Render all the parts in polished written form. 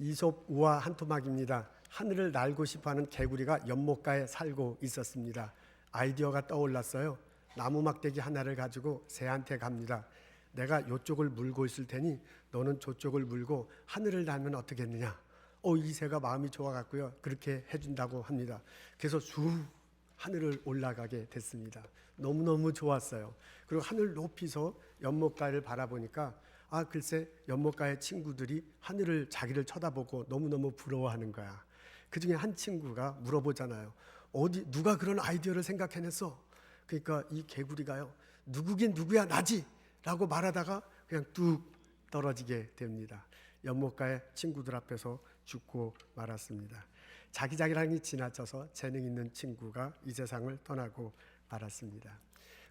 이솝 우화 한 토막입니다. 하늘을 날고 싶어하는 개구리가 연못가에 살고 있었습니다. 아이디어가 떠올랐어요. 나무 막대기 하나를 가지고 새한테 갑니다. 내가 이쪽을 물고 있을 테니 너는 저쪽을 물고 하늘을 날면 어떻겠느냐. 이 새가 마음이 좋아갖고요. 그렇게 해준다고 합니다. 그래서 하늘을 올라가게 됐습니다. 너무너무 좋았어요. 그리고 하늘 높이서 연못가를 바라보니까 글쎄 연못가의 친구들이 하늘을 자기를 쳐다보고 너무너무 부러워하는 거야. 그 중에 한 친구가 물어보잖아요. 누가 그런 아이디어를 생각해냈어? 그러니까 이 개구리가요. 누구긴 누구야 나지! 라고 말하다가 그냥 뚝 떨어지게 됩니다. 연못가의 친구들 앞에서 죽고 말았습니다. 자기자기랑이 지나쳐서 재능 있는 친구가 이 세상을 떠나고 말았습니다.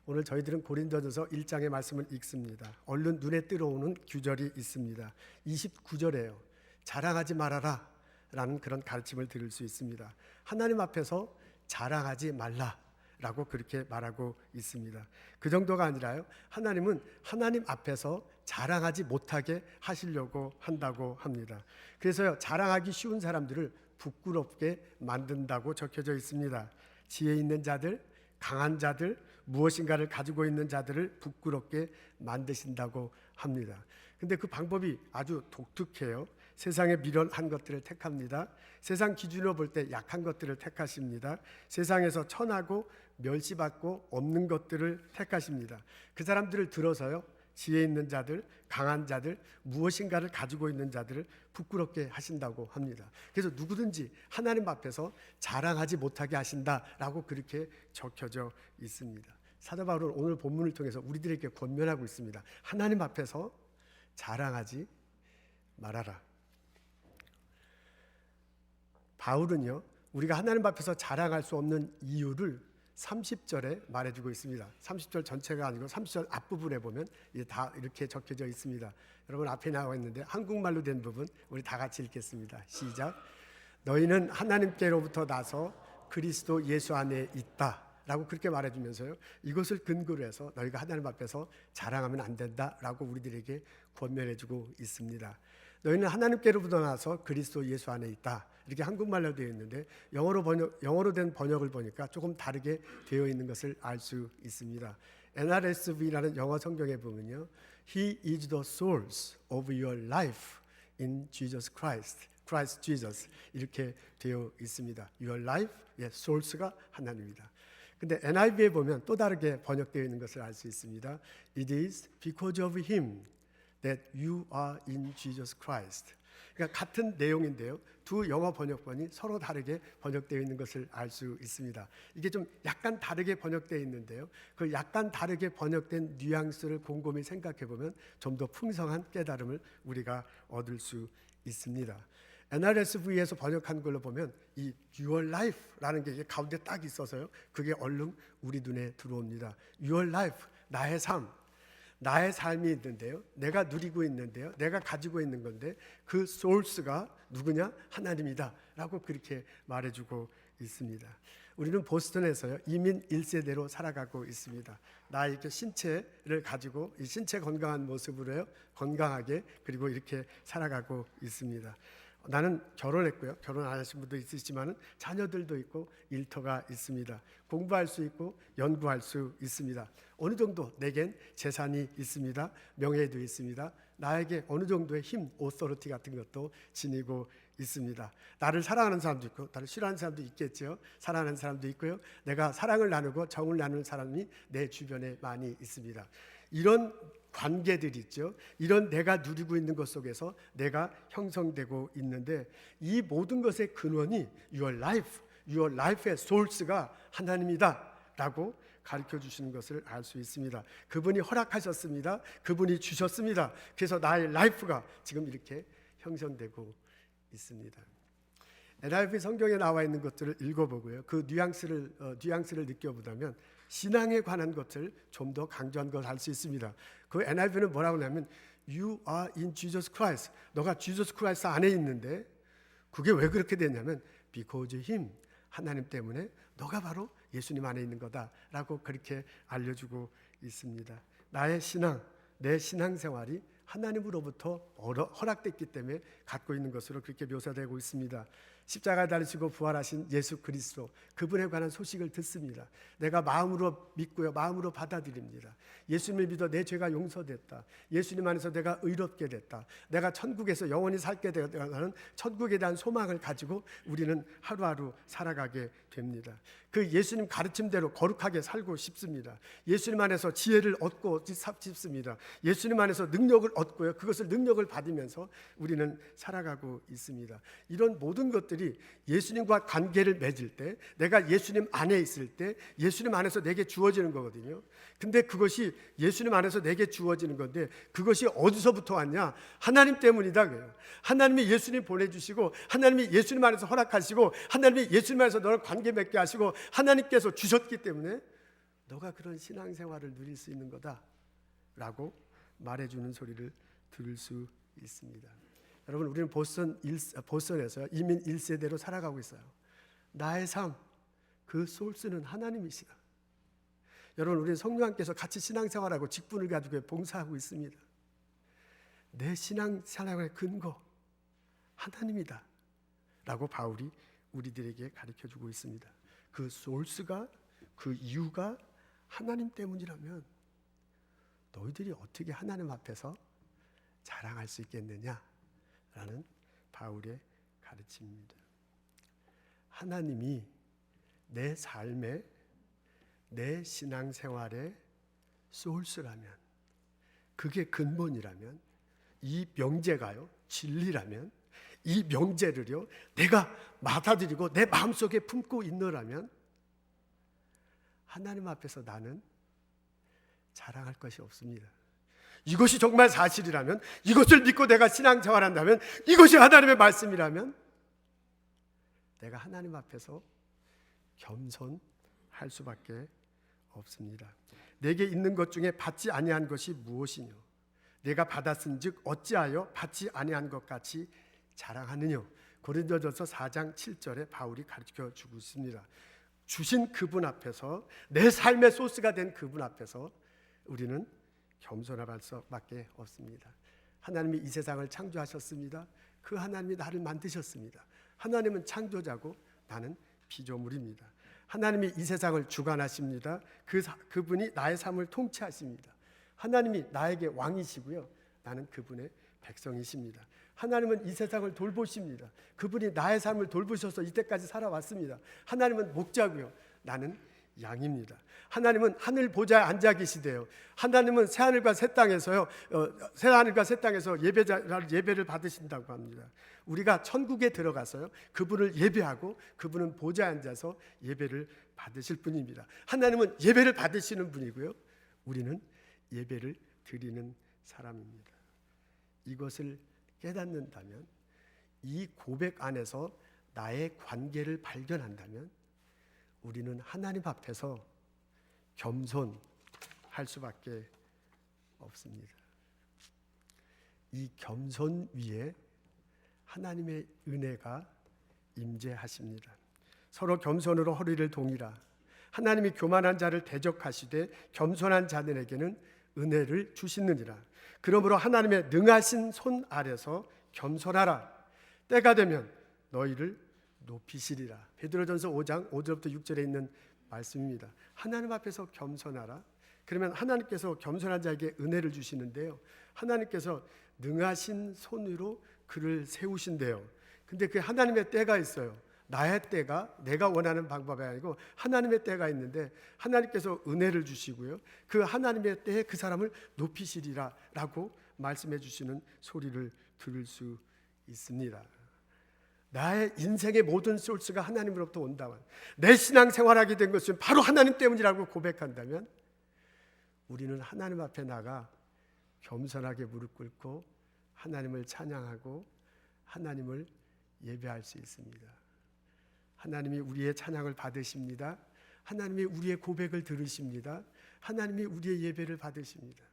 오늘 저희들은 고린도전서 1장의 말씀을 읽습니다. 얼른 눈에 들어오는 규절이 있습니다. 29절에요. 자랑하지 말아라 라는 그런 가르침을 들을 수 있습니다. 하나님 앞에서 자랑하지 말라 라고 그렇게 말하고 있습니다. 그 정도가 아니라요. 하나님은 하나님 앞에서 자랑하지 못하게 하시려고 한다고 합니다. 그래서요. 자랑하기 쉬운 사람들을 부끄럽게 만든다고 적혀져 있습니다. 지혜 있는 자들, 강한 자들, 무엇인가를 가지고 있는 자들을 부끄럽게 만드신다고 합니다. 근데 그 방법이 아주 독특해요. 세상에 미련한 것들을 택합니다. 세상 기준으로 볼 때 약한 것들을 택하십니다. 세상에서 천하고 멸시받고 없는 것들을 택하십니다. 그 사람들을 들어서요. 지혜 있는 자들, 강한 자들, 무엇인가를 가지고 있는 자들을 부끄럽게 하신다고 합니다. 그래서 누구든지 하나님 앞에서 자랑하지 못하게 하신다라고 그렇게 적혀져 있습니다. 사도 바울은 오늘 본문을 통해서 우리들에게 권면하고 있습니다. 하나님 앞에서 자랑하지 말아라. 바울은요, 우리가 하나님 앞에서 자랑할 수 없는 이유를 30절에 말해주고 있습니다. 30절 전체가 아니고 30절 앞부분에 보면 다 이렇게 적혀져 있습니다. 여러분 앞에 나와 있는데 한국말로 된 부분 우리 다 같이 읽겠습니다. 시작. 너희는 하나님께로부터 나서 그리스도 예수 안에 있다 라고 그렇게 말해주면서요. 이것을 근거로 해서 너희가 하나님 앞에서 자랑하면 안 된다라고 우리들에게 권면해주고 있습니다. 너희는 하나님께로부터 나서 그리스도 예수 안에 있다. 이렇게 한국말로 되어 있는데 영어로 된 번역을 보니까 조금 다르게 되어 있는 것을 알 수 있습니다. NRSV라는 영어 성경에 보면요. He is the source of your life in Jesus Christ. Christ Jesus. 이렇게 되어 있습니다. Your life, source가 하나님입니다. 근데 NIV에 보면 또 다르게 번역되어 있는 것을 알 수 있습니다. It is because of Him that you are in Jesus Christ. 그러니까 같은 내용인데요. 두 영어 번역본이 서로 다르게 번역되어 있는 것을 알 수 있습니다. 이게 좀 약간 다르게 번역되어 있는데요. 그 약간 다르게 번역된 뉘앙스를 곰곰이 생각해 보면 좀 더 풍성한 깨달음을 우리가 얻을 수 있습니다. NRSV에서 번역한 걸로 보면 이 Your Life라는 게 가운데 딱 있어서요. 그게 얼른 우리 눈에 들어옵니다. Your Life, 나의 삶. 나의 삶이 있는데요. 내가 누리고 있는데요. 내가 가지고 있는 건데 그 소스가 누구냐? 하나님이다 라고 그렇게 말해주고 있습니다. 우리는 보스턴에서요. 이민 1세대로 살아가고 있습니다. 나의 신체를 가지고 이 신체 건강한 모습으로요. 건강하게 그리고 이렇게 살아가고 있습니다. 나는 결혼했고요. 결혼 안 하신 분도 있으시지만 자녀들도 있고 일터가 있습니다. 공부할 수 있고 연구할 수 있습니다. 어느 정도 내겐 재산이 있습니다. 명예도 있습니다. 나에게 어느 정도의 힘, 오서리티 같은 것도 지니고 있습니다. 나를 사랑하는 사람도 있고 나를 싫어하는 사람도 있겠죠. 사랑하는 사람도 있고요. 내가 사랑을 나누고 정을 나누는 사람이 내 주변에 많이 있습니다. 이런 관계들이 있죠. 이런 내가 누리고 있는 것 속에서 내가 형성되고 있는데 이 모든 것의 근원이 Your life의 source가 하나님이다 라고 가르쳐 주시는 것을 알 수 있습니다. 그분이 허락하셨습니다. 그분이 주셨습니다. 그래서 나의 라이프가 지금 이렇게 형성되고 있습니다. NIV 성경에 나와 있는 것들을 읽어보고요. 그 뉘앙스를 느껴보다면 신앙에 관한 것을 좀 더 강조한 걸 알 수 있습니다. 그 NIV는 뭐라고 하냐면 You are in Jesus Christ. 너가 Jesus Christ 안에 있는데 그게 왜 그렇게 됐냐면 Because Him, 하나님 때문에 너가 바로 예수님 안에 있는 거다라고 그렇게 알려주고 있습니다. 나의 신앙, 내 신앙생활이 하나님으로부터 허락됐기 때문에 갖고 있는 것으로 그렇게 묘사되고 있습니다. 십자가에 달리시고 부활하신 예수 그리스도, 그분에 관한 소식을 듣습니다. 내가 마음으로 믿고요, 마음으로 받아들입니다. 예수님을 믿어 내 죄가 용서됐다. 예수님 안에서 내가 의롭게 됐다. 내가 천국에서 영원히 살게 되는 천국에 대한 소망을 가지고 우리는 하루하루 살아가게 됩니다. 그 예수님 가르침대로 거룩하게 살고 싶습니다. 예수님 안에서 지혜를 얻고 싶습니다. 예수님 안에서 능력을 얻고요, 그것을 능력을 받으면서 우리는 살아가고 있습니다. 이런 모든 것들이 예수님과 관계를 맺을 때, 내가 예수님 안에 있을 때 예수님 안에서 내게 주어지는 거거든요. 근데 그것이 예수님 안에서 내게 주어지는 건데, 그것이 어디서부터 왔냐? 하나님 때문이다 그래요. 하나님이 예수님 보내주시고, 하나님이 예수님 안에서 허락하시고, 하나님이 예수님 안에서 너를 관계 맺게 하시고, 하나님께서 주셨기 때문에 너가 그런 신앙생활을 누릴 수 있는 거다 라고 말해주는 소리를 들을 수 있습니다. 여러분, 우리는 보스턴에서 이민 1세대로 살아가고 있어요. 나의 삶, 그 소스는 하나님이시다. 여러분, 우리는 성령님께서 같이 신앙생활하고 직분을 가지고 봉사하고 있습니다. 내 신앙생활의 근거 하나님이다 라고 바울이 우리들에게 가르쳐주고 있습니다. 그 소스가, 그 이유가 하나님 때문이라면 너희들이 어떻게 하나님 앞에서 자랑할 수 있겠느냐 라는 바울의 가르침입니다. 하나님이 내 삶에, 내 신앙생활의 소스라면, 그게 근본이라면, 이 명제가요 진리라면, 이 명제를요 내가 받아들이고 내 마음속에 품고 있노라면 하나님 앞에서 나는 자랑할 것이 없습니다. 이것이 정말 사실이라면, 이것을 믿고 내가 신앙생활한다면, 이것이 하나님의 말씀이라면 내가 하나님 앞에서 겸손할 수밖에 없습니다. 내게 있는 것 중에 받지 아니한 것이 무엇이뇨? 내가 받았은즉 어찌하여 받지 아니한 것 같이 자랑하느뇨? 고린도전서 4장 7절에 바울이 가르쳐 주고 있습니다. 주신 그분 앞에서, 내 삶의 소스가 된 그분 앞에서 우리는 겸손할 수밖에 없습니다. 하나님이 이 세상을 창조하셨습니다. 그 하나님이 나를 만드셨습니다. 하나님은 창조자고 나는 피조물입니다. 하나님이 이 세상을 주관하십니다. 그분이 나의 삶을 통치하십니다. 하나님이 나에게 왕이시고요, 나는 그분의 백성이십니다. 하나님은 이 세상을 돌보십니다. 그분이 나의 삶을 돌보셔서 이때까지 살아왔습니다. 하나님은 목자고요, 나는 양입니다. 하나님은 하늘 보좌에 앉아 계시대요. 하나님은 새하늘과 새 땅에서요, 새하늘과 새 땅에서 예배를 받으신다고 합니다. 우리가 천국에 들어가서요, 그분을 예배하고 그분은 보좌에 앉아서 예배를 받으실 분입니다. 하나님은 예배를 받으시는 분이고요, 우리는 예배를 드리는 사람입니다. 이것을 깨닫는다면, 이 고백 안에서 나의 관계를 발견한다면 우리는 하나님 앞에서 겸손할 수밖에 없습니다. 이 겸손 위에 하나님의 은혜가 임재하십니다. 서로 겸손으로 허리를 동이라. 하나님이 교만한 자를 대적하시되 겸손한 자들에게는 은혜를 주시느니라. 그러므로 하나님의 능하신 손 아래서 겸손하라. 때가 되면 너희를 높이시리라. 베드로전서 5장 5절부터 6절에 있는 말씀입니다. 하나님 앞에서 겸손하라. 그러면 하나님께서 겸손한 자에게 은혜를 주시는데요, 하나님께서 능하신 손으로 그를 세우신대요. 근데 그 하나님의 때가 있어요. 나의 때가, 내가 원하는 방법이 아니고 하나님의 때가 있는데, 하나님께서 은혜를 주시고요, 그 하나님의 때에 그 사람을 높이시리라 라고 말씀해 주시는 소리를 들을 수 있습니다. 나의 인생의 모든 소스가 하나님으로부터 온다면, 내 신앙생활하게 된 것은 바로 하나님 때문이라고 고백한다면 우리는 하나님 앞에 나가 겸손하게 무릎 꿇고 하나님을 찬양하고 하나님을 예배할 수 있습니다. 하나님이 우리의 찬양을 받으십니다. 하나님이 우리의 고백을 들으십니다. 하나님이 우리의 예배를 받으십니다.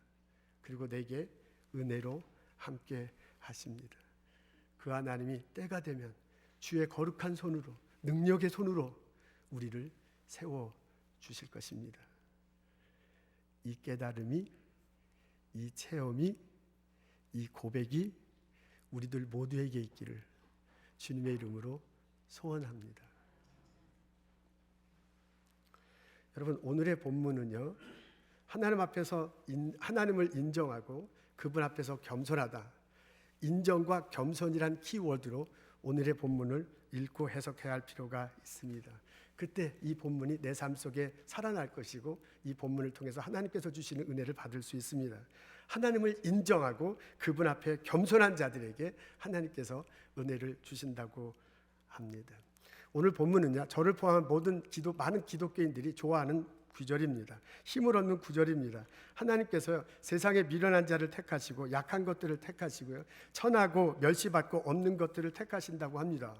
그리고 내게 은혜로 함께 하십니다. 그 하나님이 때가 되면 주의 거룩한 손으로, 능력의 손으로 우리를 세워 주실 것입니다. 이 깨달음이, 이 체험이, 이 고백이 우리들 모두에게 있기를 주님의 이름으로 소원합니다. 여러분, 오늘의 본문은요, 하나님 앞에서 하나님을 인정하고 그분 앞에서 겸손하다, 인정과 겸손이란 키워드로 오늘의 본문을 읽고 해석해야 할 필요가 있습니다. 그때 이 본문이 내 삶 속에 살아날 것이고 이 본문을 통해서 하나님께서 주시는 은혜를 받을 수 있습니다. 하나님을 인정하고 그분 앞에 겸손한 자들에게 하나님께서 은혜를 주신다고 합니다. 오늘 본문은요, 저를 포함한 많은 기독교인들이 좋아하는 구절입니다. 힘을 얻는 구절입니다. 하나님께서 세상에 미련한 자를 택하시고 약한 것들을 택하시고요, 천하고 멸시받고 없는 것들을 택하신다고 합니다.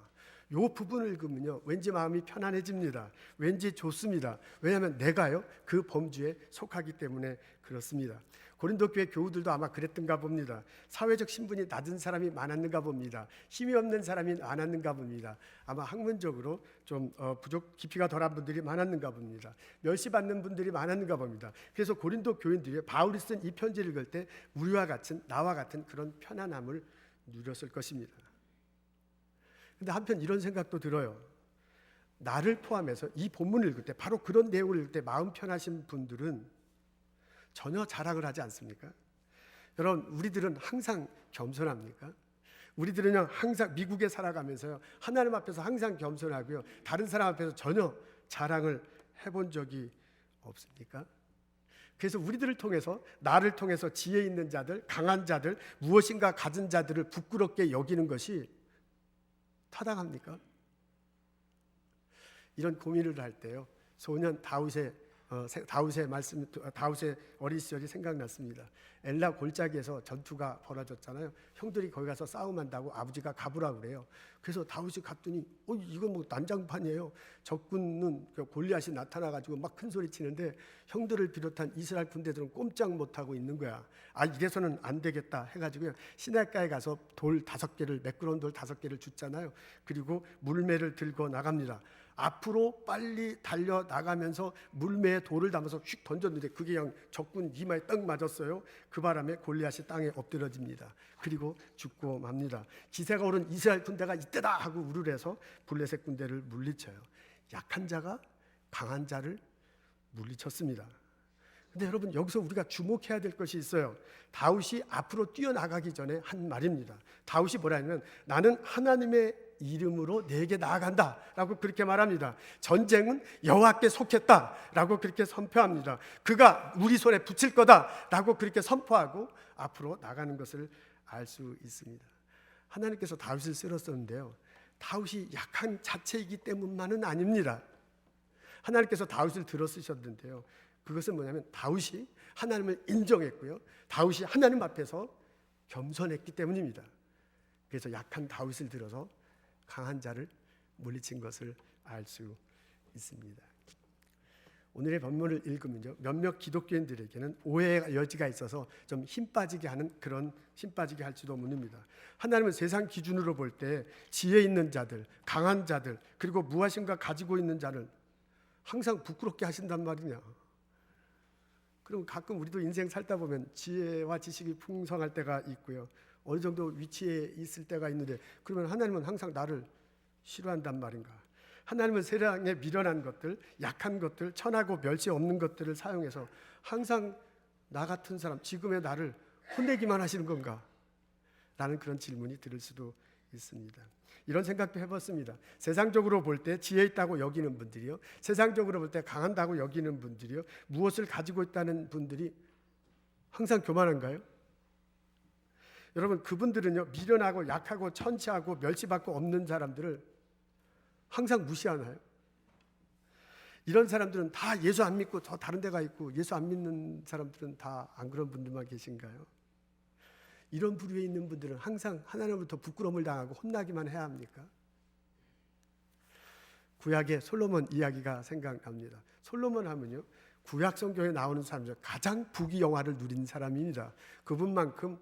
이 부분을 읽으면요, 왠지 마음이 편안해집니다. 왠지 좋습니다. 왜냐하면 내가요, 그 범주에 속하기 때문에 그렇습니다. 고린도 교회 교우들도 아마 그랬던가 봅니다. 사회적 신분이 낮은 사람이 많았는가 봅니다. 힘이 없는 사람이 많았는가 봅니다. 아마 학문적으로 좀 깊이가 덜한 분들이 많았는가 봅니다. 멸시받는 분들이 많았는가 봅니다. 그래서 고린도 교인들이 바울이 쓴 이 편지를 읽을 때 우리와 같은, 나와 같은 그런 편안함을 누렸을 것입니다. 근데 한편 이런 생각도 들어요. 나를 포함해서 이 본문을 읽을 때, 바로 그런 내용을 읽을 때 마음 편하신 분들은 전혀 자랑을 하지 않습니까? 여러분, 우리들은 항상 겸손합니까? 우리들은요, 항상 미국에 살아가면서요, 하나님 앞에서 항상 겸손하고요, 다른 사람 앞에서 전혀 자랑을 해본 적이 없습니까? 그래서 우리들을 통해서, 나를 통해서 지혜 있는 자들, 강한 자들, 무엇인가 가진 자들을 부끄럽게 여기는 것이 타당합니까? 이런 고민을 할 때요, 소년 다윗의 어린 시절이 생각났습니다. 엘라 골짜기에서 전투가 벌어졌잖아요. 형들이 거기 가서 싸움한다고 아버지가 가보라고 그래요. 그래서 다윗이 갔더니 이건 뭐 난장판이에요. 적군은 골리앗이 나타나가지고 막 큰 소리 치는데 형들을 비롯한 이스라엘 군대들은 꼼짝 못하고 있는 거야. 이래서는 안 되겠다 해가지고요, 시냇가에 가서 돌 5개를, 매끄러운 돌 5개를 줍잖아요. 그리고 물매를 들고 나갑니다. 앞으로 빨리 달려나가면서 물매에 돌을 담아서 휙 던졌는데 그게 그냥 적군 이마에 딱 맞았어요. 그 바람에 골리앗이 땅에 엎드러집니다. 그리고 죽고 맙니다. 기세가 오른 이스라엘 군대가 이때다 하고 우르르해서 블레셋 군대를 물리쳐요. 약한 자가 강한 자를 물리쳤습니다. 근데 여러분, 여기서 우리가 주목해야 될 것이 있어요. 다윗이 앞으로 뛰어나가기 전에 한 말입니다. 다윗이 뭐라 하냐면, 나는 하나님의 이름으로 내게 나아간다 라고 그렇게 말합니다. 전쟁은 여호와께 속했다 라고 그렇게 선포합니다. 그가 우리 손에 붙일 거다 라고 그렇게 선포하고 앞으로 나가는 것을 알 수 있습니다. 하나님께서 다윗을 쓰셨는데요, 다윗이 약한 자체이기 때문만은 아닙니다. 하나님께서 다윗을 들어 쓰셨는데요, 그것은 뭐냐면 다윗이 하나님을 인정했고요, 다윗이 하나님 앞에서 겸손했기 때문입니다. 그래서 약한 다윗을 들어서 강한 자를 물리친 것을 알 수 있습니다. 오늘의 본문을 읽으면요, 몇몇 기독교인들에게는 오해의 여지가 있어서 좀 힘 빠지게 할지도 모릅니다. 하나님은 세상 기준으로 볼 때 지혜 있는 자들, 강한 자들, 그리고 무엇인가 가지고 있는 자를 항상 부끄럽게 하신단 말이냐. 그럼 가끔 우리도 인생 살다 보면 지혜와 지식이 풍성할 때가 있고요, 어느 정도 위치에 있을 때가 있는데, 그러면 하나님은 항상 나를 싫어한단 말인가? 하나님은 세상에 미련한 것들, 약한 것들, 천하고 멸시 없는 것들을 사용해서 항상 나 같은 사람, 지금의 나를 혼내기만 하시는 건가? 라는 그런 질문이 들을 수도 있습니다. 이런 생각도 해봤습니다. 세상적으로 볼 때 지혜 있다고 여기는 분들이요, 세상적으로 볼 때 강한다고 여기는 분들이요, 무엇을 가지고 있다는 분들이 항상 교만한가요? 여러분, 그분들은요, 미련하고 약하고 천치하고 멸시받고 없는 사람들을 항상 무시하나요? 이런 사람들은 다 예수 안 믿고 저 다른 데가 있고, 예수 안 믿는 사람들은 다 안 그런 분들만 계신가요? 이런 부류에 있는 분들은 항상 하나님으로부터 부끄러움을 당하고 혼나기만 해야 합니까? 구약의 솔로몬 이야기가 생각납니다. 솔로몬 하면요, 구약 성경에 나오는 사람 중 가장 부귀영화를 누린 사람입니다. 그분만큼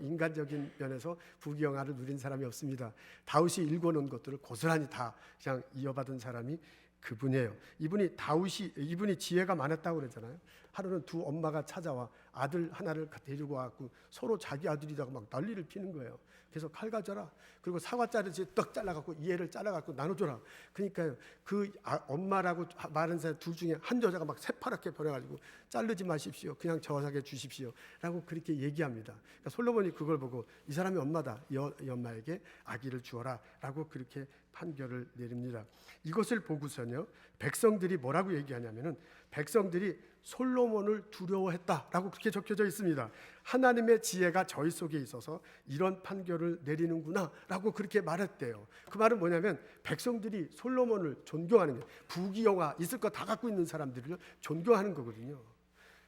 인간적인 면에서 부귀영화를 누린 사람이 없습니다. 다윗이 일궈놓은 것들을 고스란히 다 그냥 이어받은 사람이 그분이에요. 이분이 지혜가 많았다고 그러잖아요. 하루는 두 엄마가 찾아와 아들 하나를 데리고 와갖고 서로 자기 아들이라고 막 난리를 피는 거예요. 그래서 칼 가져라. 그리고 사과자르지 떡 잘라갖고 이 애를 잘라갖고 나눠줘라. 그러니까 그 엄마라고 말하는 사람 둘 중에 한 여자가 막 새파랗게 변해가지고 자르지 마십시오. 그냥 저에게 주십시오. 라고 그렇게 얘기합니다. 그러니까 솔로몬이 그걸 보고 이 사람이 엄마다. 이 엄마에게 아기를 주어라. 라고 그렇게 판결을 내립니다. 이것을 보고서는요, 백성들이 뭐라고 얘기하냐면은 백성들이 솔로몬을 두려워했다라고 그렇게 적혀져 있습니다. 하나님의 지혜가 저희 속에 있어서 이런 판결을 내리는구나라고 그렇게 말했대요. 그 말은 뭐냐면 백성들이 솔로몬을 존경하는 게, 부귀영화 있을 거 다 갖고 있는 사람들을 존경하는 거거든요.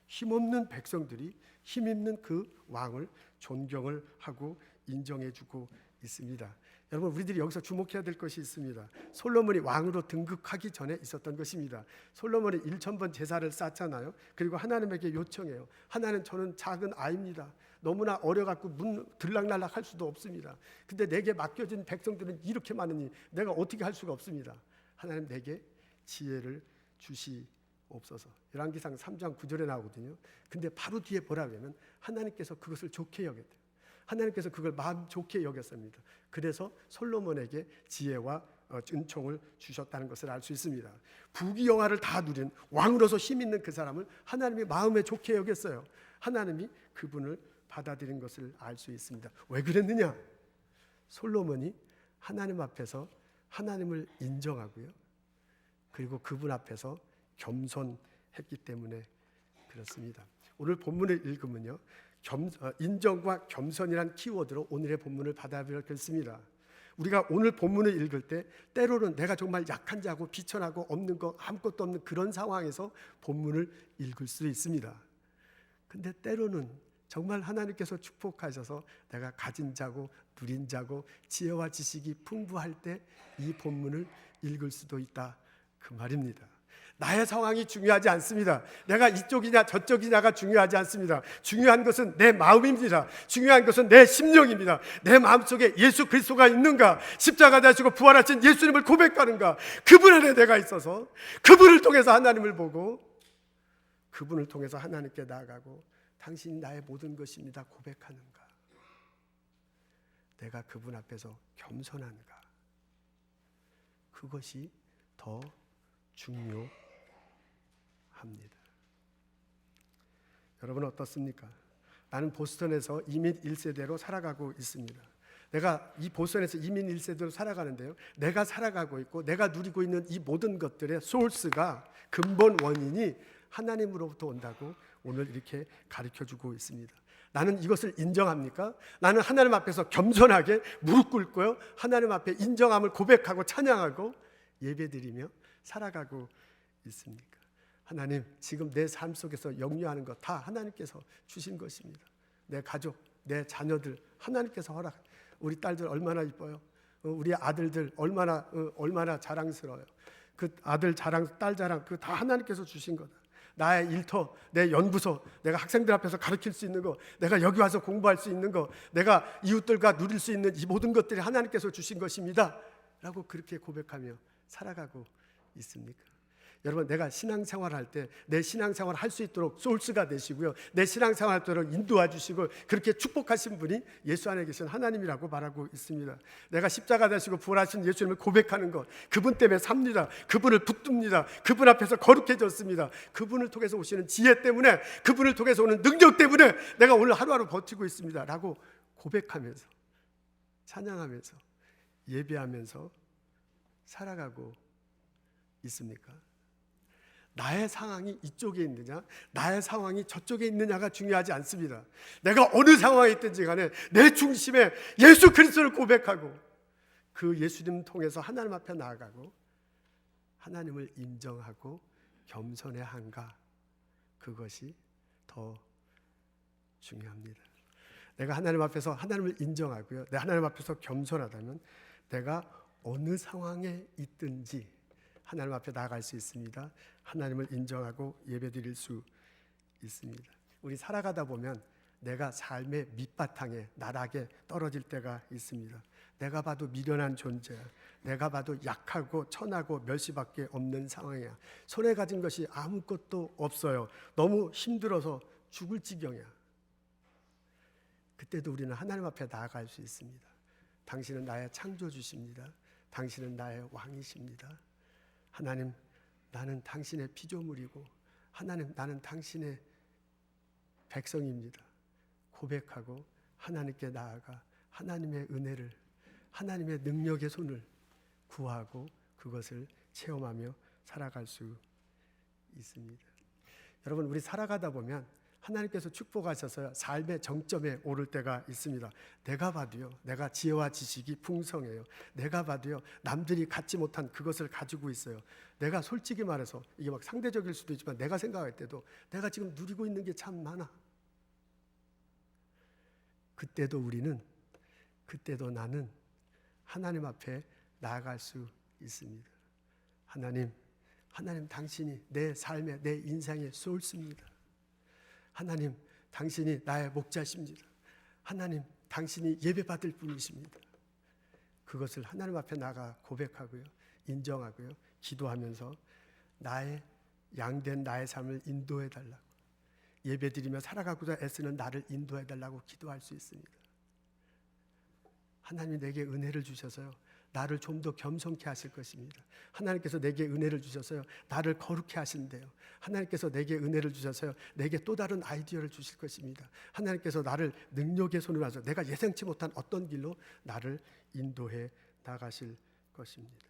힘없는 백성들이 힘 있는 그 왕을 존경을 하고 인정해주고 있습니다. 여러분, 우리들이 여기서 주목해야 될 것이 있습니다. 솔로몬이 왕으로 등극하기 전에 있었던 것입니다. 솔로몬이 1000번 제사를 쌓잖아요. 그리고 하나님에게 요청해요. 하나님, 저는 작은 아이입니다. 너무나 어려갖고 문 들락날락 할 수도 없습니다. 근데 내게 맡겨진 백성들은 이렇게 많으니 내가 어떻게 할 수가 없습니다. 하나님, 내게 지혜를 주시옵소서. 열왕기상 3장 9절에 나오거든요. 근데 바로 뒤에 뭐라고 하면 하나님께서 그것을 좋게 여겼대요. 하나님께서 그걸 마음 좋게 여겼습니다. 그래서 솔로몬에게 지혜와 은총을 주셨다는 것을 알 수 있습니다. 부귀영화를 다 누린 왕으로서 힘 있는 그 사람을 하나님이 마음에 좋게 여겼어요. 하나님이 그분을 받아들인 것을 알 수 있습니다. 왜 그랬느냐? 솔로몬이 하나님 앞에서 하나님을 인정하고요, 그리고 그분 앞에서 겸손했기 때문에 그렇습니다. 오늘 본문을 읽으면요, 인정과 겸손이란 키워드로 오늘의 본문을 받아들였습니다. 우리가 오늘 본문을 읽을 때 때로는 내가 정말 약한 자고 비천하고 없는 거 아무것도 없는 그런 상황에서 본문을 읽을 수 있습니다. 근데 때로는 정말 하나님께서 축복하셔서 내가 가진 자고 누린 자고 지혜와 지식이 풍부할 때 이 본문을 읽을 수도 있다, 그 말입니다. 나의 상황이 중요하지 않습니다. 내가 이쪽이냐 저쪽이냐가 중요하지 않습니다. 중요한 것은 내 마음입니다. 중요한 것은 내 심령입니다. 내 마음속에 예수 그리스도가 있는가, 십자가 되시고 부활하신 예수님을 고백하는가, 그분 안에 내가 있어서 그분을 통해서 하나님을 보고 그분을 통해서 하나님께 나아가고 당신이 나의 모든 것입니다 고백하는가, 내가 그분 앞에서 겸손한가, 그것이 더 중요합니다. 여러분 어떻습니까? 나는 보스턴에서 이민 1세대로 살아가고 있습니다. 내가 이 보스턴에서 이민 1세대로 살아가는데요, 내가 살아가고 있고 내가 누리고 있는 이 모든 것들의 소스가, 근본 원인이 하나님으로부터 온다고 오늘 이렇게 가르쳐주고 있습니다. 나는 이것을 인정합니까? 나는 하나님 앞에서 겸손하게 무릎 꿇고요, 하나님 앞에 인정함을 고백하고 찬양하고 예배드리며 살아가고 있습니까? 하나님, 지금 내 삶 속에서 역류하는 것 다 하나님께서 주신 것입니다. 내 가족, 내 자녀들 하나님께서 허락. 우리 딸들 얼마나 이뻐요. 우리 아들들 얼마나 자랑스러워요. 그 아들 자랑, 딸 자랑, 그 다 하나님께서 주신 거다. 나의 일터, 내 연구소, 내가 학생들 앞에서 가르칠 수 있는 거, 내가 여기 와서 공부할 수 있는 거, 내가 이웃들과 누릴 수 있는 이 모든 것들이 하나님께서 주신 것입니다 라고 그렇게 고백하며 살아가고 있습니까? 여러분, 내가 신앙생활할 때 내 신앙생활 할 수 있도록 소스가 되시고요, 내 신앙생활 할 수 있도록 인도해 주시고 그렇게 축복하신 분이 예수 안에 계신 하나님이라고 말하고 있습니다. 내가 십자가 되시고 부활하신 예수님을 고백하는 것, 그분 때문에 삽니다. 그분을 붙듭니다. 그분 앞에서 거룩해졌습니다. 그분을 통해서 오시는 지혜 때문에, 그분을 통해서 오는 능력 때문에 내가 오늘 하루하루 버티고 있습니다 라고 고백하면서 찬양하면서 예배하면서 살아가고 있습니까? 나의 상황이 이쪽에 있느냐, 나의 상황이 저쪽에 있느냐가 중요하지 않습니다. 내가 어느 상황에 있든지 간에 내 중심에 예수 그리스도를 고백하고 그 예수님 통해서 하나님 앞에 나아가고 하나님을 인정하고 겸손해야 한가, 그것이 더 중요합니다. 내가 하나님 앞에서 하나님을 인정하고요, 내 하나님 앞에서 겸손하다면 내가 어느 상황에 있든지 하나님 앞에 나아갈 수 있습니다. 하나님을 인정하고 예배드릴 수 있습니다. 우리 살아가다 보면 내가 삶의 밑바탕에 나락에 떨어질 때가 있습니다. 내가 봐도 미련한 존재야. 내가 봐도 약하고 천하고 멸시밖에 없는 상황이야. 손에 가진 것이 아무것도 없어요. 너무 힘들어서 죽을 지경이야. 그때도 우리는 하나님 앞에 나아갈 수 있습니다. 당신은 나의 창조주십니다. 당신은 나의 왕이십니다. 하나님, 나는 당신의 피조물이고 하나님, 나는 당신의 백성입니다. 고백하고 하나님께 나아가 하나님의 은혜를, 하나님의 능력의 손을 구하고 그것을 체험하며 살아갈 수 있습니다. 여러분, 우리 살아가다 보면 하나님께서 축복하셔서 삶의 정점에 오를 때가 있습니다. 내가 봐도요, 내가 지혜와 지식이 풍성해요. 내가 봐도요, 남들이 갖지 못한 그것을 가지고 있어요. 내가 솔직히 말해서 이게 막 상대적일 수도 있지만 내가 생각할 때도 내가 지금 누리고 있는 게 참 많아. 그때도 우리는, 그때도 나는 하나님 앞에 나아갈 수 있습니다. 하나님 당신이 내 삶에, 내 인생의 소울스입니다. 하나님, 당신이 나의 목자십니다. 하나님, 당신이 예배받을 분이십니다. 그것을 하나님 앞에 나가 고백하고요, 인정하고요, 기도하면서 나의 양된 나의 삶을 인도해 달라고, 예배드리며 살아가고자 애쓰는 나를 인도해 달라고 기도할 수 있습니다. 하나님이 내게 은혜를 주셔서요, 나를 좀 더 겸손케 하실 것입니다. 하나님께서 내게 은혜를 주셔서요, 나를 거룩케 하신대요. 하나님께서 내게 은혜를 주셔서요, 내게 또 다른 아이디어를 주실 것입니다. 하나님께서 나를 능력의 손으로 하셔서 내가 예상치 못한 어떤 길로 나를 인도해 나가실 것입니다.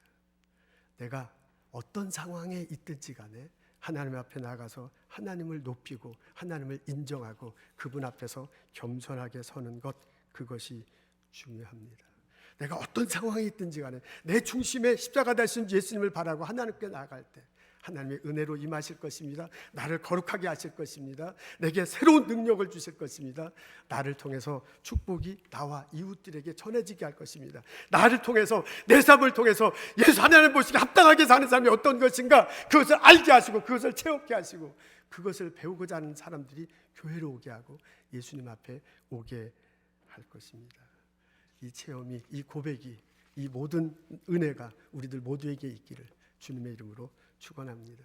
내가 어떤 상황에 있든지 간에 하나님 앞에 나가서 하나님을 높이고 하나님을 인정하고 그분 앞에서 겸손하게 서는 것, 그것이 중요합니다. 내가 어떤 상황에 있든지 간에 내 중심에 십자가 되신 예수님을 바라고 하나님께 나아갈 때 하나님의 은혜로 임하실 것입니다. 나를 거룩하게 하실 것입니다. 내게 새로운 능력을 주실 것입니다. 나를 통해서 축복이 나와 이웃들에게 전해지게 할 것입니다. 나를 통해서, 내 삶을 통해서 예수 하나님 보시기에 합당하게 사는 삶이 어떤 것인가, 그것을 알게 하시고 그것을 체험케 하시고 그것을 배우고자 하는 사람들이 교회로 오게 하고 예수님 앞에 오게 할 것입니다. 이 체험이, 이 고백이, 이 모든 은혜가 우리들 모두에게 있기를 주님의 이름으로 축원합니다.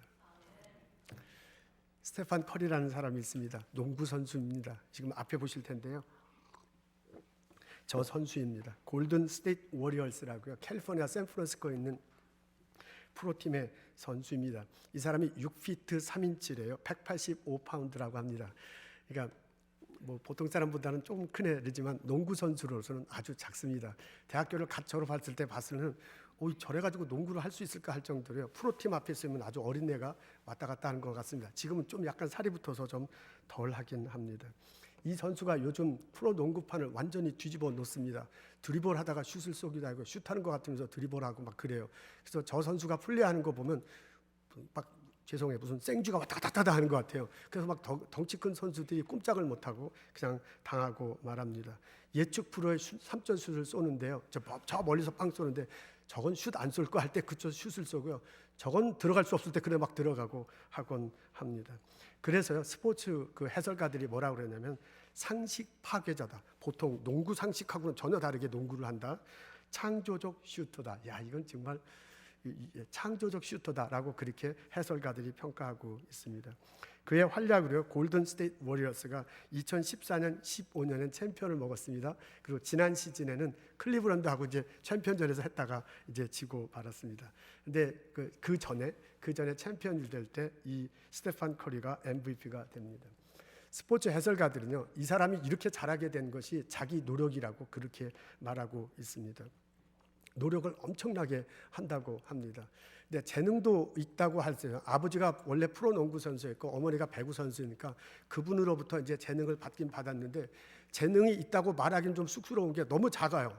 스테판 커리라는 사람이 있습니다. 농구 선수입니다. 지금 앞에 보실 텐데요, 저 선수입니다. 골든 스테이트 워리어스라고요, 캘리포니아 샌프란시스코에 있는 프로팀의 선수입니다. 이 사람이 6피트 3인치래요. 185파운드라고 합니다. 그러니까 뭐 보통 사람보다는 조금 큰 애지만 농구 선수로서는 아주 작습니다. 대학교를 갓 졸업했을 때 봤을 때는 저래 가지고 농구를 할 수 있을까 할 정도로요, 프로팀 앞에 있으면 아주 어린 애가 왔다 갔다 하는 것 같습니다. 지금은 좀 약간 살이 붙어서 좀 덜 하긴 합니다. 이 선수가 요즘 프로 농구판을 완전히 뒤집어 놓습니다. 드리블 하다가 슛을 쏘기도 하고 슛하는 것 같으면서 드리블하고 막 그래요. 그래서 저 선수가 플레이하는 거 보면 막 죄송해요, 무슨 생쥐가 왔다 갔다 하는 것 같아요. 그래서 막 덩치 큰 선수들이 꼼짝을 못하고 그냥 당하고 말합니다. 예측 프로의 3점 슛을 쏘는데요, 저 멀리서 빵 쏘는데 저건 슛 안 쏠 거 할 때 그쪽 슛을 쏘고요, 저건 들어갈 수 없을 때 그래 막 들어가고 하곤 합니다. 그래서요, 스포츠 그 해설가들이 뭐라고 그러냐면 상식 파괴자다. 보통 농구 상식하고는 전혀 다르게 농구를 한다. 창조적 슈터다. 야, 이건 정말 창조적 슈터다라고 그렇게 해설가들이 평가하고 있습니다. 그의 활약으로 골든 스테이트 워리어스가 2014년, 15년엔 챔피언을 먹었습니다. 그리고 지난 시즌에는 클리브랜드하고 이제 챔피언전에서 했다가 이제 지고 말았습니다. 근데 그 전에 챔피언이 될 때 이 스테판 커리가 MVP가 됩니다. 스포츠 해설가들은요, 이 사람이 이렇게 잘하게 된 것이 자기 노력이라고 그렇게 말하고 있습니다. 노력을 엄청나게 한다고 합니다. 근데 재능도 있다고 할때요, 아버지가 원래 프로 농구 선수였고 어머니가 배구 선수니까 그분으로부터 이제 재능을 받긴 받았는데 재능이 있다고 말하기는 좀 쑥스러운 게 너무 작아요.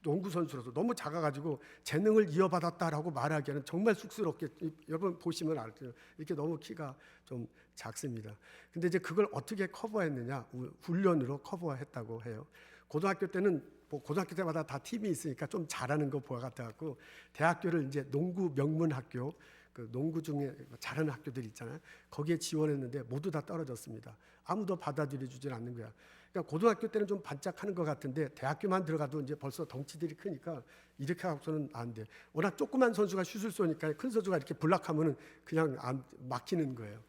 농구 선수로서 너무 작아가지고 재능을 이어받았다라고 말하기에는 정말 쑥스럽게, 여러분 보시면 알게요, 이렇게 너무 키가 좀 작습니다. 근데 이제 그걸 어떻게 커버했느냐, 훈련으로 커버했다고 해요. 고등학교 때는 고등학교 때마다 다 팀이 있으니까 좀 잘하는 거 보아 같아갖고 대학교를 이제 농구 명문 학교, 그 농구 중에 잘하는 학교들이 있잖아요. 거기에 지원했는데 모두 다 떨어졌습니다. 아무도 받아들여주질 않는 거야. 그러니까 고등학교 때는 좀 반짝하는 것 같은데 대학교만 들어가도 이제 벌써 덩치들이 크니까 이렇게 하고서는 안 돼. 워낙 조그만 선수가 슛을 쏘니까 큰 선수가 이렇게 블락하면은 그냥 막히는 거예요.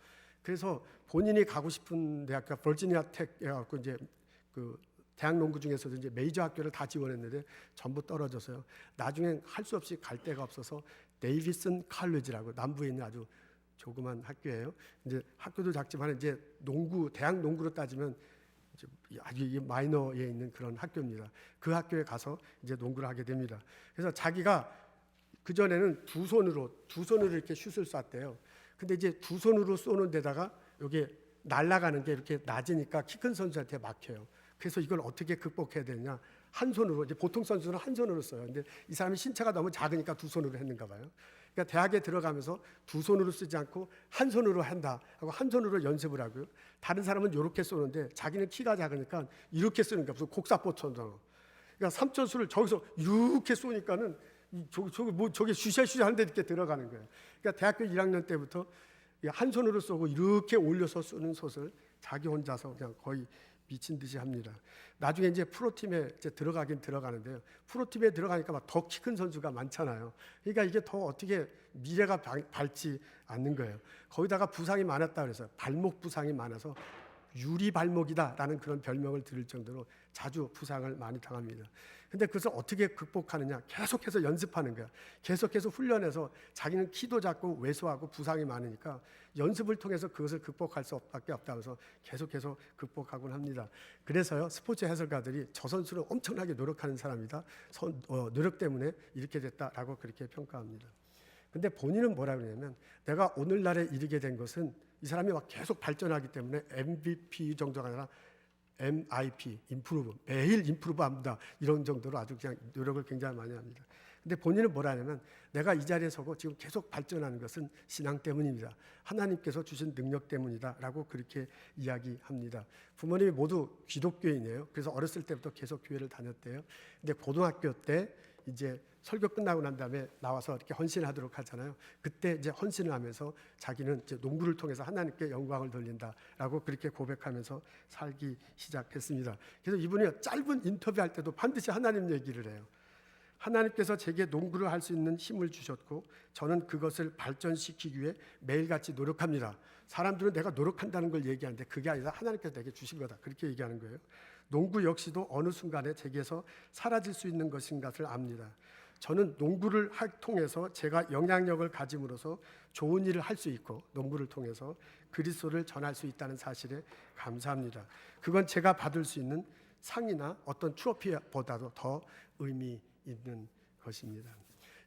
그래서 본인이 가고 싶은 대학교 버지니아 텍에 갖고 이제 그 대학 농구 중에서도 이제 메이저 학교를 다 지원했는데 전부 떨어져서요. 나중엔 할 수 없이 갈 데가 없어서 데이비슨 칼리지라고 남부에 있는 아주 조그만 학교예요. 이제 학교도 작지만 이제 대학 농구로 따지면 이제 아주 마이너에 있는 그런 학교입니다. 그 학교에 가서 이제 농구를 하게 됩니다. 그래서 자기가 그 전에는 두 손으로 이렇게 슛을 쐈대요. 근데 이제 두 손으로 쏘는 데다가 이게 날아가는 게 이렇게 낮으니까 키 큰 선수한테 막혀요. 그래서 이걸 어떻게 극복해야 되느냐? 한 손으로, 이제 보통 선수는 한 손으로 써요. 근데 이 사람이 신체가 너무 작으니까 두 손으로 했는가 봐요. 그러니까 대학에 들어가면서 두 손으로 쓰지 않고 한 손으로 한다 하고 한 손으로 연습을 하고요. 다른 사람은 이렇게 쏘는데 자기는 키가 작으니까 이렇게 쓰는 게 없어. 곡사포처럼. 그러니까 삼천수를 저기서 이렇게 쏘니까는 저게 슈샤 하는데 이렇게 들어가는 거예요. 그러니까 대학교 1학년 때부터 한 손으로 쏘고 이렇게 올려서 쏘는 솥을 자기 혼자서 그냥 거의 미친 듯이 합니다. 나중에 이제 프로팀에 이제 들어가긴 들어가는데요. 프로팀에 들어가니까 막 더 키 큰 선수가 많잖아요. 그러니까 이게 더 어떻게 미래가 밝지 않는 거예요. 거기다가 부상이 많았다 그래서 발목 부상이 많아서 유리 발목이다라는 그런 별명을 들을 정도로 자주 부상을 많이 당합니다. 근데 그것을 어떻게 극복하느냐? 계속해서 연습하는 거야. 계속해서 훈련해서 자기는 키도 작고 왜소하고 부상이 많으니까 연습을 통해서 그것을 극복할 수밖에 없다면서 계속해서 극복하곤 합니다. 그래서요, 스포츠 해설가들이 저 선수는 엄청나게 노력하는 사람이다. 노력 때문에 이렇게 됐다라고 그렇게 평가합니다. 근데 본인은 뭐라 그러냐면 내가 오늘날에 이르게 된 것은 이 사람이 막 계속 발전하기 때문에 MVP 정도가 아니라 MIP, 임프루브, 매일 임프루브 합니다. 이런 정도로 아주 그냥 노력을 굉장히 많이 합니다. 근데 본인은 뭐라 하냐면 내가 이 자리에 서고 지금 계속 발전하는 것은 신앙 때문입니다. 하나님께서 주신 능력 때문이다라고 그렇게 이야기합니다. 부모님이 모두 기독교인이에요. 그래서 어렸을 때부터 계속 교회를 다녔대요. 근데 고등학교 때 이제 설교 끝나고 난 다음에 나와서 이렇게 헌신하도록 하잖아요. 그때 이제 헌신을 하면서 자기는 이제 농구를 통해서 하나님께 영광을 돌린다라고 그렇게 고백하면서 살기 시작했습니다. 그래서 이분이 짧은 인터뷰할 때도 반드시 하나님 얘기를 해요. 하나님께서 제게 농구를 할 수 있는 힘을 주셨고 저는 그것을 발전시키기 위해 매일같이 노력합니다. 사람들은 내가 노력한다는 걸 얘기하는데 그게 아니라 하나님께서 내게 주신 거다. 그렇게 얘기하는 거예요. 농구 역시도 어느 순간에 제게서 사라질 수 있는 것인 것을 압니다. 저는 농구를 통해서 제가 영향력을 가짐으로써 좋은 일을 할 수 있고 농구를 통해서 그리스도를 전할 수 있다는 사실에 감사합니다. 그건 제가 받을 수 있는 상이나 어떤 트로피보다도 더 의미 있는 것입니다.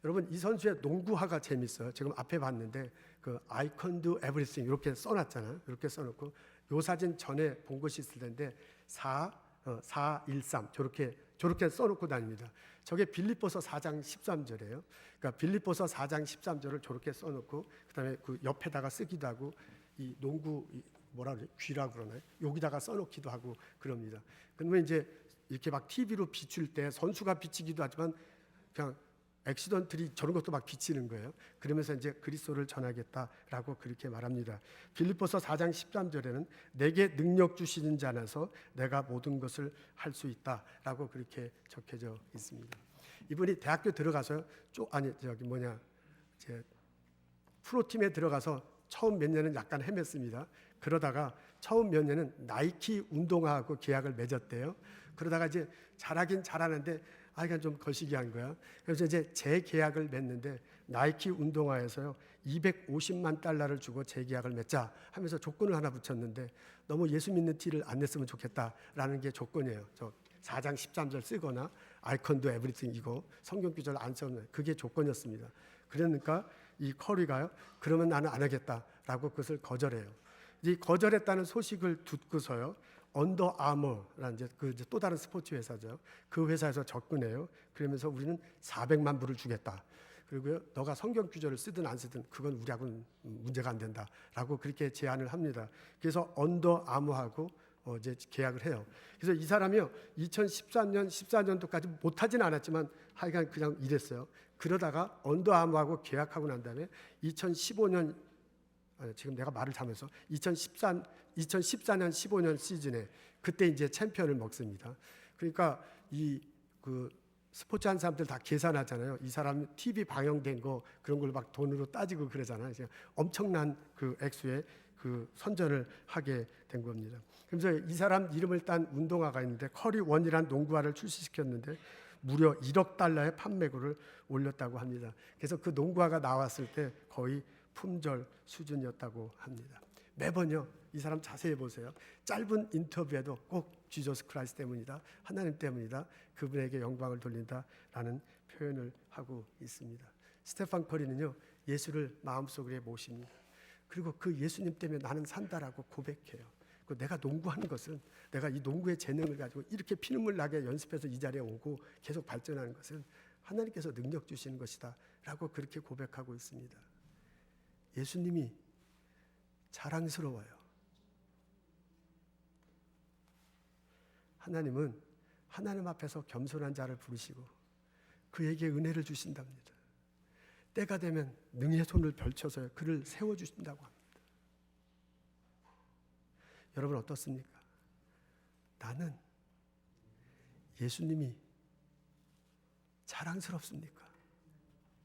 여러분 이 선수의 농구화가 재밌어요. 지금 앞에 봤는데 그 I can do everything 이렇게 써놨잖아요. 이렇게 써놓고 이 사진 전에 본 것이 있을 텐데 413 저렇게 써놓고 다닙니다. 저게 빌립보서 4장 13절이에요. 그러니까 빌립보서 4장 13절을 저렇게 써놓고 그다음에 그 옆에다가 쓰기도 하고 이 농구 뭐라 그래 귀라고 그러나요? 여기다가 써놓기도 하고 그럽니다. 그러면 이제 이렇게 막 TV로 비출 때 선수가 비치기도 하지만 그냥 액시던트리 저런 것도 막 비치는 거예요. 그러면서 이제 그리스도를 전하겠다라고 그렇게 말합니다. 빌립보서 4장 13절에는 내게 능력 주시는 자 안에서 내가 모든 것을 할 수 있다라고 그렇게 적혀져 있습니다. 이분이 대학교 들어가서 프로팀에 들어가서 처음 몇 년은 약간 헤맸습니다. 그러다가 처음 몇 년은 나이키 운동화하고 계약을 맺었대요. 그러다가 이제 잘하긴 잘하는데 이건 좀 거시기한 거야. 그래서 이제 재계약을 맺는데 나이키 운동화에서요 250만 달러를 주고 재계약을 맺자 하면서 조건을 하나 붙였는데 너무 예수 믿는 티를 안 냈으면 좋겠다라는 게 조건이에요. 저 4장 13절 쓰거나 I can do everything 이거 성경 구절 안 써는 그게 조건이었습니다. 그러니까 이 커리가요 그러면 나는 안 하겠다라고 그것을 거절해요. 이 거절했다는 소식을 듣고서요. 언더 아머라는 이제 또 다른 스포츠 회사죠. 그 회사에서 접근해요. 그러면서 우리는 400만 불을 주겠다. 그리고요, 너가 성경 구절을 쓰든 안 쓰든 그건 우리하고는 문제가 안 된다라고 그렇게 제안을 합니다. 그래서 언더 아머하고 이제 계약을 해요. 그래서 이 사람이요, 2013년, 14년도까지 못하진 않았지만 하여간 그냥 이랬어요. 그러다가 언더 아머하고 계약하고 난 다음에 2015년 지금 내가 말을 잘못해서 2014년 15년 시즌에 그때 이제 챔피언을 먹습니다. 그러니까 그 스포츠 한 사람들 다 계산하잖아요. 이 사람 TV 방영된 거 그런 걸 막 돈으로 따지고 그러잖아요. 엄청난 그 액수의 그 선전을 하게 된 겁니다. 그래서 이 사람 이름을 딴 운동화가 있는데 커리 원이라는 농구화를 출시시켰는데 무려 1억 달러의 판매고를 올렸다고 합니다. 그래서 그 농구화가 나왔을 때 거의 품절 수준이었다고 합니다. 매번요, 이 사람 자세히 보세요. 짧은 인터뷰에도 꼭 지저스 크라이스트 때문이다, 하나님 때문이다, 그분에게 영광을 돌린다라는 표현을 하고 있습니다. 스테판 커리는요, 예수를 마음속에 모십니다. 그리고 그 예수님 때문에 나는 산다라고 고백해요. 내가 농구하는 것은, 내가 이 농구의 재능을 가지고 이렇게 피눈물 나게 연습해서 이 자리에 오고 계속 발전하는 것은 하나님께서 능력 주시는 것이다 라고 그렇게 고백하고 있습니다. 예수님이 자랑스러워요. 하나님은 하나님 앞에서 겸손한 자를 부르시고 그에게 은혜를 주신답니다. 때가 되면 능히 손을 펼쳐서 그를 세워주신다고 합니다. 여러분 어떻습니까? 나는 예수님이 자랑스럽습니까?